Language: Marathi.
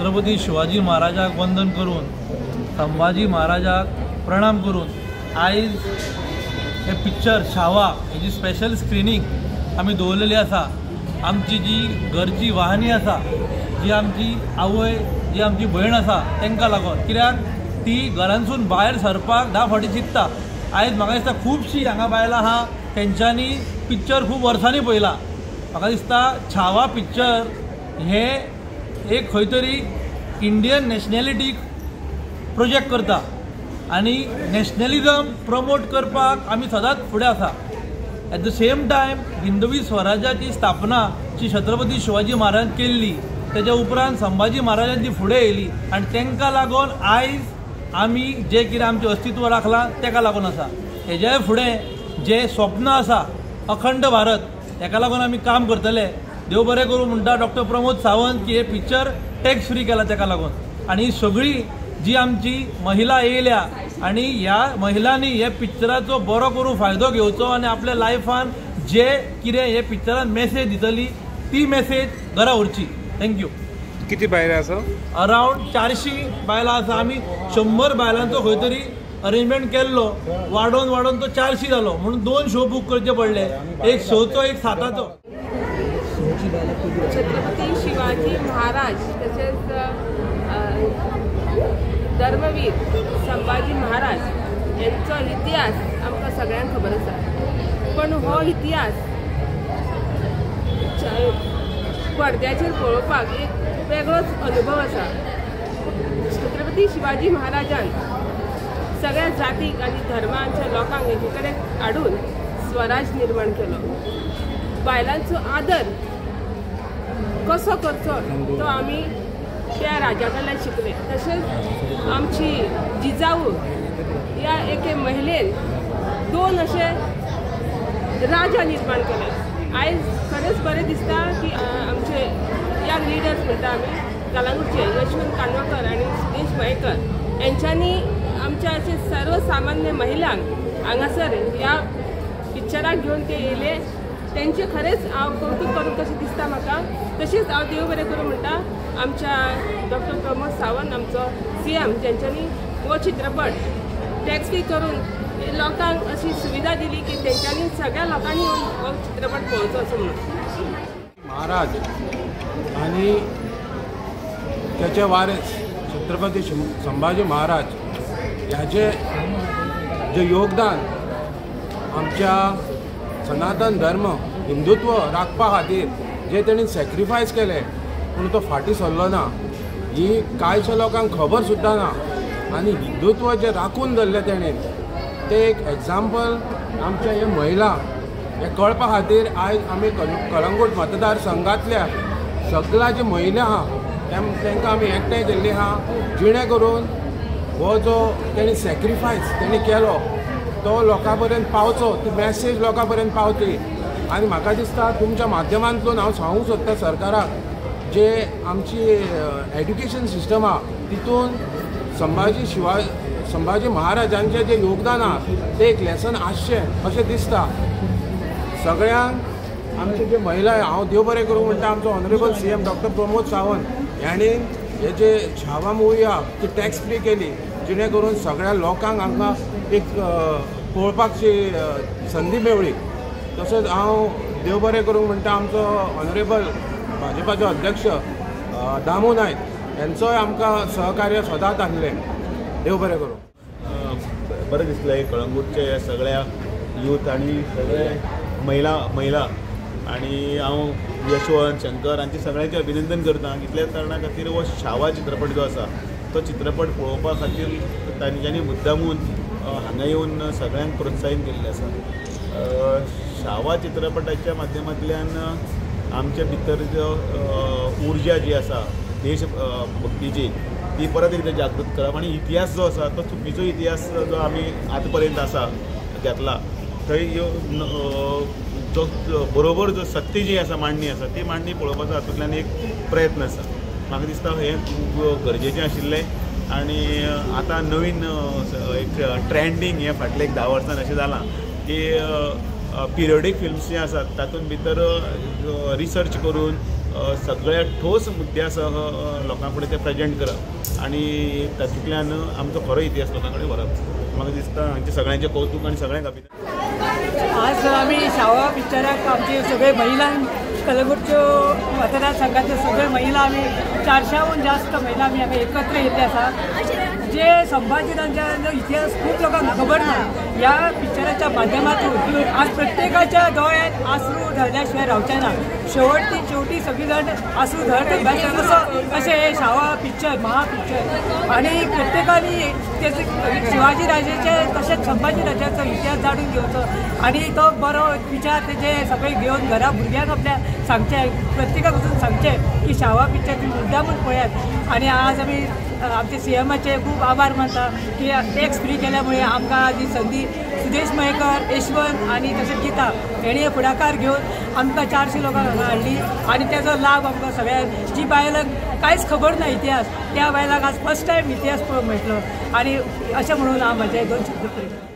छत्रपती शिवाजी महाराजाक वंदन करून संभाजी महाराजाक प्रणाम करून आयज हे पिक्चर छावा हेची स्पेशल स्क्रीनिंग आमी दवरलेली आसा। आमची जी घरची वाहनी आसा, जी आमची आवय, जी आमची भयण आसा तांकां लागून, कित्याक ती घरांसून भायर सरपाक 10 फावटी चिंतता। आयज म्हाका दिसता खुबशीं हांगा बायलां आहा तेंच्यांनी पिक्चर खूब वर्सांनी पळयला। म्हाका दिसता छावा पिक्चर हे एक खंय तरी इंडियन नॅशनॅलिटीक प्रोजेक्ट करता आनी नॅशनलिजम प्रमोट करपाक आमी सदांच फुडें आसा। एट द सेम टायम हिंदवी स्वराज्याची स्थापना जी छत्रपती शिवाजी महाराज केल्ली, तेज्या उपरांत संभाजी महाराजांची फुडें येयली आनी तांकां लागून आयज आमी जे कितें आमचें अस्तित्व राखलां ताका लागून आसा। हेज्याय फुडें जे स्वप्न आसा अखंड भारत, ताका लागून आमी काम करतले। देव बरें करूं म्हणटा डॉक्टर प्रमोद सावंत की हे पिक्चर टॅक्स फ्री केला ताका लागून। आनी ही सगळी जी आमची महिला येयल्या आनी ह्या महिलांनी हे पिक्चराचो बरो करून फायदो घेवचो आनी आपल्या लायफान जे कितें हे पिक्चरान मेसेज दितली ती मेसेज घरा व्हरची। थँक्यू। किती बायलां आसा? अरावंड 400 बायलां आसा। आमी 100 बायलांचो खंय तरी अरेंजमेंट केल्लो, वाडोवन तो 400 जालो म्हणून 2 शो बूक करचे पडले, एक शोचो एक 7चो। छत्रपती शिवाजी महाराज तसेच धर्मवीर संभाजी महाराज यांचो इतिहास आमकां सगळ्यांक खबर आसा, पण हो इतिहास पडद्याचेर पळोवपाक एक वेगळोच अनुभव आसा। छत्रपती शिवाजी महाराजान सगळ्या जातीक आनी धर्मांच्या लोकांक एके कडेन हाडून स्वराज निर्माण केलो। बायलांचो आदर कसो करचो तो आमी त्या राजा कडल्यान शिकले। तशेंच आमची जिजाऊ ह्या एके महिलेन 2 अशे राजा निर्माण केले। आयज खरेंच बरें दिसता की आमचे यंग लिडर्स म्हणटा आमी कलंगूटचे यशवंत कानवकर आनी सुदेश मयेकर यांच्यांनी आमच्या अशे सर्वसामान्य महिलांक हांगासर ह्या पिक्चराक घेवन ते येयले। तेंचे खरेंच हांव कौतुक करूं कशें दिसता म्हाका। तशेंच हांव देव बरें करूं म्हणटा आमच्या डॉक्टर प्रमोद सावंत आमचो CM, जेंच्यांनी हो चित्रपट टॅक्स फ्री करून लोकांक अशी सुविधा दिली की तेंच्यांनी सगळ्या लोकांनी हो चित्रपट पळोवचो असो म्हणून। महाराज आणि त्याचे वारीस छत्रपती संभाजी महाराज ह्याचे जे योगदान आमच्या सनातन धर्म हिंदुत्व राखपा खातीर जे तेणी सॅक्रिफायस केले पूण तो फाटी सरलो ना, ही कांयशे लोकांक खबर सुद्दां ना। आनी हिंदुत्व जे राखून धरले तेणें ते एक एग्जाम्पल आमच्या हे महिला हे कळपा खातीर आयज आमी कळंगूट मतदारसंघांतल्या सगळ्या जे महिला आहा तांकां आमी एकठांय केल्ली आहा, जिणे करून हो जो तेणी सॅक्रिफायस तेणी केलो तो लोकां पर्यंत पावचो, ती मॅसेज लोकां पर्यंत पावतली। आनी म्हाका दिसता तुमच्या माध्यमांतल्यान हांव सांगूंक सोदता सरकाराक, जे आमची एड्युकेशन सिस्टम आहा तितून संभाजी महाराजांचें जें योगदान आहा तें एक लेसन आसचें अशें दिसता सगळ्यांक। आमचे जे महिला हांव देव बरें करूं म्हणटा आमचो honourable CM doctor Pramod Sawant यांनी हे जे छावा मुवी आहा ती टॅक्स फ्री केली, जिणे करून सगळ्या लोकांक हांगा एक पळोवपाची संदी मेवळी। तशेंच हांव देव बरें करूं म्हणटा आमचो ऑनरेबल भाजपाचो अध्यक्ष दामू नायक यांचोय आमकां सहकार्य सदांच आसलें। देव बरें करूं। बरें दिसलें कळंगूटचे सगळ्या यूथ आनी सगळे महिला आनी हांव यशवंत शंकर हांचे सगळ्यांचे अभिनंदन करता। इतल्या कारणां खातीर हो छावा चित्रपट जो आसा तो चित्रपट पळोवपा खातीर तांच्यांनी मुद्दामून हांगा येवन सगळ्यांक प्रोत्साहीत केल्लें आसा। छावा चित्रपटाच्या माध्यमांतल्यान आमच्या भितर जो उर्जा जी आसा देश भक्तीची ती परत एकदा जागृत करप आनी इतिहास जो आसा तो चुकीचो इतिहास जो आमी आतां पर्यंत आसा घेतला थंय जो बरोबर जो सत्य जी आसा मांडणी आसा ती मांडणी पळोवपाचो हातूंतल्यान एक प्रयत्न आसा। म्हाका दिसता हें खूब गरजेचें आशिल्लें आनी आतां नवीन एक ट्रेंडींग हें फाटले एक 10 वर्सान अशें जालां की पिरियडीक फिल्म्स जे आसात तातूंत भितर रिसर्च करून सगळ्या ठोस मुद्द्यासह लोकां फुडें ते प्रेजेंट करप आनी तातूंतल्यान आमचो खरो इतिहास लोकां कडेन व्हरप म्हाका दिसता हांचे सगळ्यांचें कौतुक आनी सगळ्यांक अभिनंदन। आज आम्ही शावा पिक्चराक आमचे सगळे महिला कलंगूटच्यो मतदारसंघातल्यो सगळे महिला आम्ही 400हून जास्त महिला आम्ही एकत्र येते आसा जे संभाजीराजांचा इतिहास खूप लोकांना खबर नाही। या पिक्चराच्या माध्यमातून आज प्रत्येकाच्या डोळ्यात आसरू धरल्याशिवाय रावचे ना। शेवटी सगळीजण आसरू धरत कसं असे हे शावा पिक्चर महा पिक्चर आणि प्रत्येकाने त्याचे शिवाजीराजाचे तसेच संभाजीराजाचा इतिहास जाणून घेवचो आणि तो बरो विचार तेजे सगळे घेऊन घरा भुरग्यांक आपल्या सांगचे प्रत्येकाक वचून सांगचे की शावा पिक्चर तुम्ही मुद्दामून पळयात। आणि आज आम्ही आमचे सीएमाचे खूप आभार मानता की टॅक्स फ्री केल्यामुळे आमकां ही संधी सुदेश मयेकर यशवंत आणि तसेच गीता हेणी फुडाकार घेऊन आमकां 400 लोकांक हांगा हाडली आणि त्याचो लाभ आमकां सगळ्यांक जी बायलांक कांयच खबर ना इतिहास त्या बायलांक आज फर्स्ट टायम इतिहास पळोवंक मेळटलो आणि अशें म्हणून हांव म्हाजे 2 शब्द